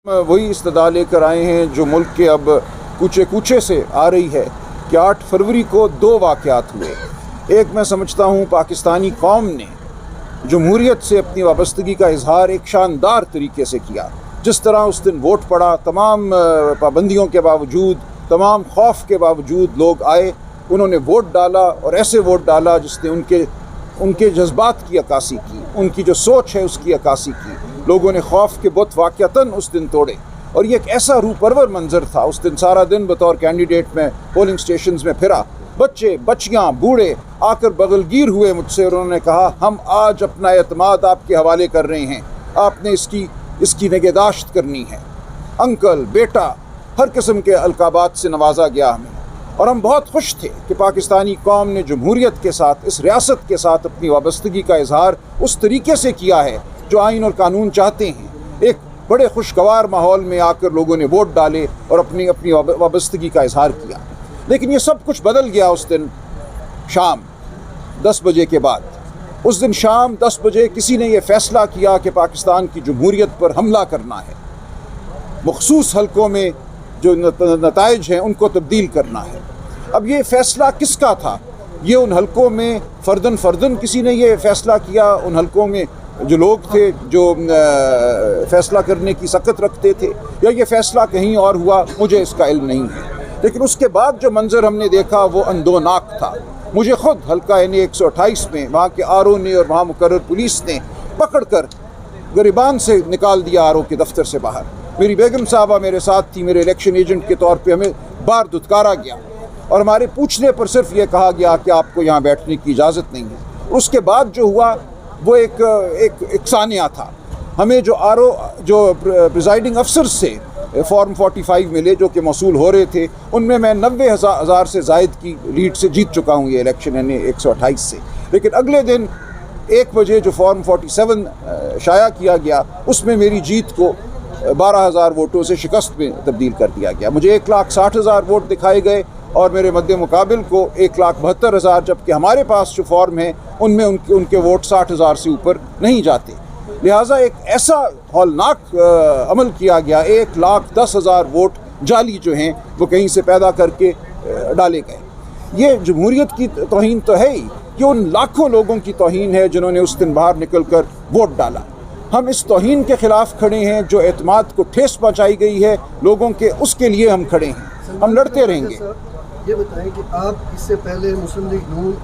वही इस्तदा लेकर आए हैं जो मुल्क के अब कूचे कूचे से आ रही है कि 8 फरवरी को 2 वाक़यात हुए। एक मैं समझता हूँ पाकिस्तानी कौम ने जमहूरियत से अपनी वाबस्तगी का इजहार एक शानदार तरीके से किया। जिस तरह उस दिन वोट पड़ा, तमाम पाबंदियों के बावजूद, तमाम खौफ के बावजूद लोग आए, उन्होंने वोट डाला और ऐसे वोट डाला जिसने उनके जज्बात की अक्कासी की, उनकी जो सोच है उसकी अक्कासी की। लोगों ने खौफ के बुत वाक़तन उस दिन तोड़े और ये एक ऐसा रूपरवर मंजर था। उस दिन सारा दिन बतौर कैंडिडेट में पोलिंग स्टेशंस में फिरा, बच्चे बच्चियाँ बूढ़े आकर बगलगीर हुए मुझसे और उन्होंने कहा हम आज अपना एतमाद आपके हवाले कर रहे हैं, आपने इसकी निगहदाश्त करनी है। अंकल, बेटा, हर किस्म के अलकाबात से नवाजा गया हमें और हम बहुत खुश थे कि पाकिस्तानी कौम ने जमहूरियत के साथ, इस रियासत के साथ अपनी वाबस्तगी का इजहार उस तरीके से किया है जो आइन और कानून चाहते हैं। एक बड़े खुशगवार माहौल में आकर लोगों ने वोट डाले और अपनी वाबस्तगी का इजहार किया। लेकिन ये सब कुछ बदल गया उस दिन शाम 10 बजे के बाद। उस दिन शाम 10 बजे किसी ने यह फ़ैसला किया कि पाकिस्तान की जमहूरियत पर हमला करना है, मखसूस हलकों में जो नताइज हैं उनको तब्दील करना है। अब ये फ़ैसला किसका था? ये उन हलकों में फ़र्दन किसी ने ये फ़ैसला किया। उन हलकों में जो लोग थे जो फ़ैसला करने की सकत रखते थे, या ये फ़ैसला कहीं और हुआ, मुझे इसका इल्म नहीं है। लेकिन उसके बाद जो मंज़र हमने देखा वो अंदोनाक था। मुझे ख़ुद हल्का यानी 128 में वहाँ के आरओ ने और वहाँ मुकर्रर पुलिस ने पकड़ कर गरिबान से निकाल दिया आरओ के दफ्तर से बाहर। मेरी बेगम साहबा मेरे साथ थी, मेरे इलेक्शन एजेंट के तौर पे हमें बार दुत्कारा गया और हमारे पूछने पर सिर्फ ये कहा गया कि आपको यहाँ बैठने की इजाज़त नहीं है। उसके बाद जो हुआ वो एक सानिया था। हमें जो प्रिजाइडिंग अफसर से फॉर्म 45 मिले जो कि मौसूल हो रहे थे, उनमें मैं 90,000 से ज़ायद की लीड से जीत चुका हूँ ये इलेक्शन, यानी 128 से। लेकिन अगले दिन 1 बजे जो फॉर्म 47 शाया किया गया, उसमें मेरी जीत को 12,000 वोटों से शिकस्त में तब्दील कर दिया गया। मुझे 1,60,000 वोट दिखाए गए और मेरे मद्दे मुकाबिल को 1,72,000, जबकि हमारे पास जो फॉर्म है उनमें उनके वोट 60,000 से ऊपर नहीं जाते। लिहाजा एक ऐसा हौलनाक अमल किया गया, 1,10,000 वोट जाली जो हैं वो कहीं से पैदा करके डाले गए। ये जमहूरियत की तौहीन तो है ही, ये उन लाखों लोगों की तौहीन है जिन्होंने उस दिन बाहर निकल कर वोट डाला। हम इस तौहीन के ख़िलाफ़ खड़े हैं, जो एतमाद को ठेस पहुँचाई गई है लोगों के, उसके लिए हम खड़े हैं, हम लड़ते रहेंगे। ये बताएं कि आप इससे पहले मुस्लिम लीग नून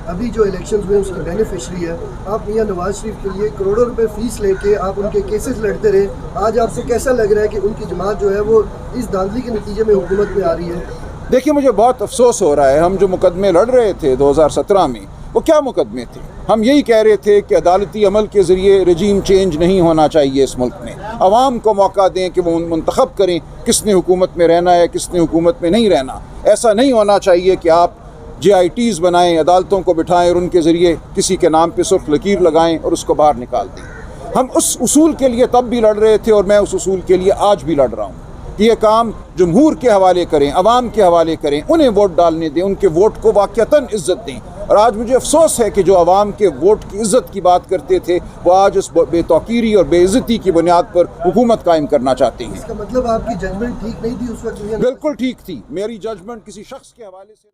अभी जो इलेक्शंस हुए उसकी बेनिफिशरी है। आप मियां नवाज शरीफ के लिए करोड़ों रुपए फीस लेके आप उनके केसेस लड़ते रहे। आज आपको कैसा लग रहा है कि उनकी जमात जो है वो इस धांधली के नतीजे में हुकूमत में आ रही है? देखिए, मुझे बहुत अफसोस हो रहा है। हम जो मुकदमे लड़ रहे थे 2017 में, वो क्या मुकदमे थे? हम यही कह रहे थे कि अदालती अमल के ज़रिए रजीम चेंज नहीं होना चाहिए इस मुल्क में। अवाम को मौका दें कि वो मुंतखब करें किसने हुकूमत में रहना है, किसने हुकूमत में नहीं रहना। ऐसा नहीं होना चाहिए कि आप JITs बनाएं, अदालतों को बिठाएं और उनके ज़रिए किसी के नाम पे सुर्ख लकीर लगाएं और उसको बाहर निकाल दें। हम उस उसूल के लिए तब भी लड़ रहे थे और मैं उस उसूल के लिए आज भी लड़ रहा हूँ कि ये काम जमहूर के हवाले करें, अवाम के हवाले करें, उन्हें वोट डालने दें, उनके वोट को वाक़तन इज़्ज़त दें। और आज मुझे अफसोस है कि जो अवाम के वोट की इज़्ज़त की बात करते थे वो आज इस बेतौकीरी और बेइज़्ज़ती की बुनियाद पर हुकूमत कायम करना चाहते हैं। इसका मतलब आपकी जजमेंट ठीक नहीं थी उस वक्त? बिल्कुल ठीक थी। मेरी जजमेंट किसी शख्स के हवाले से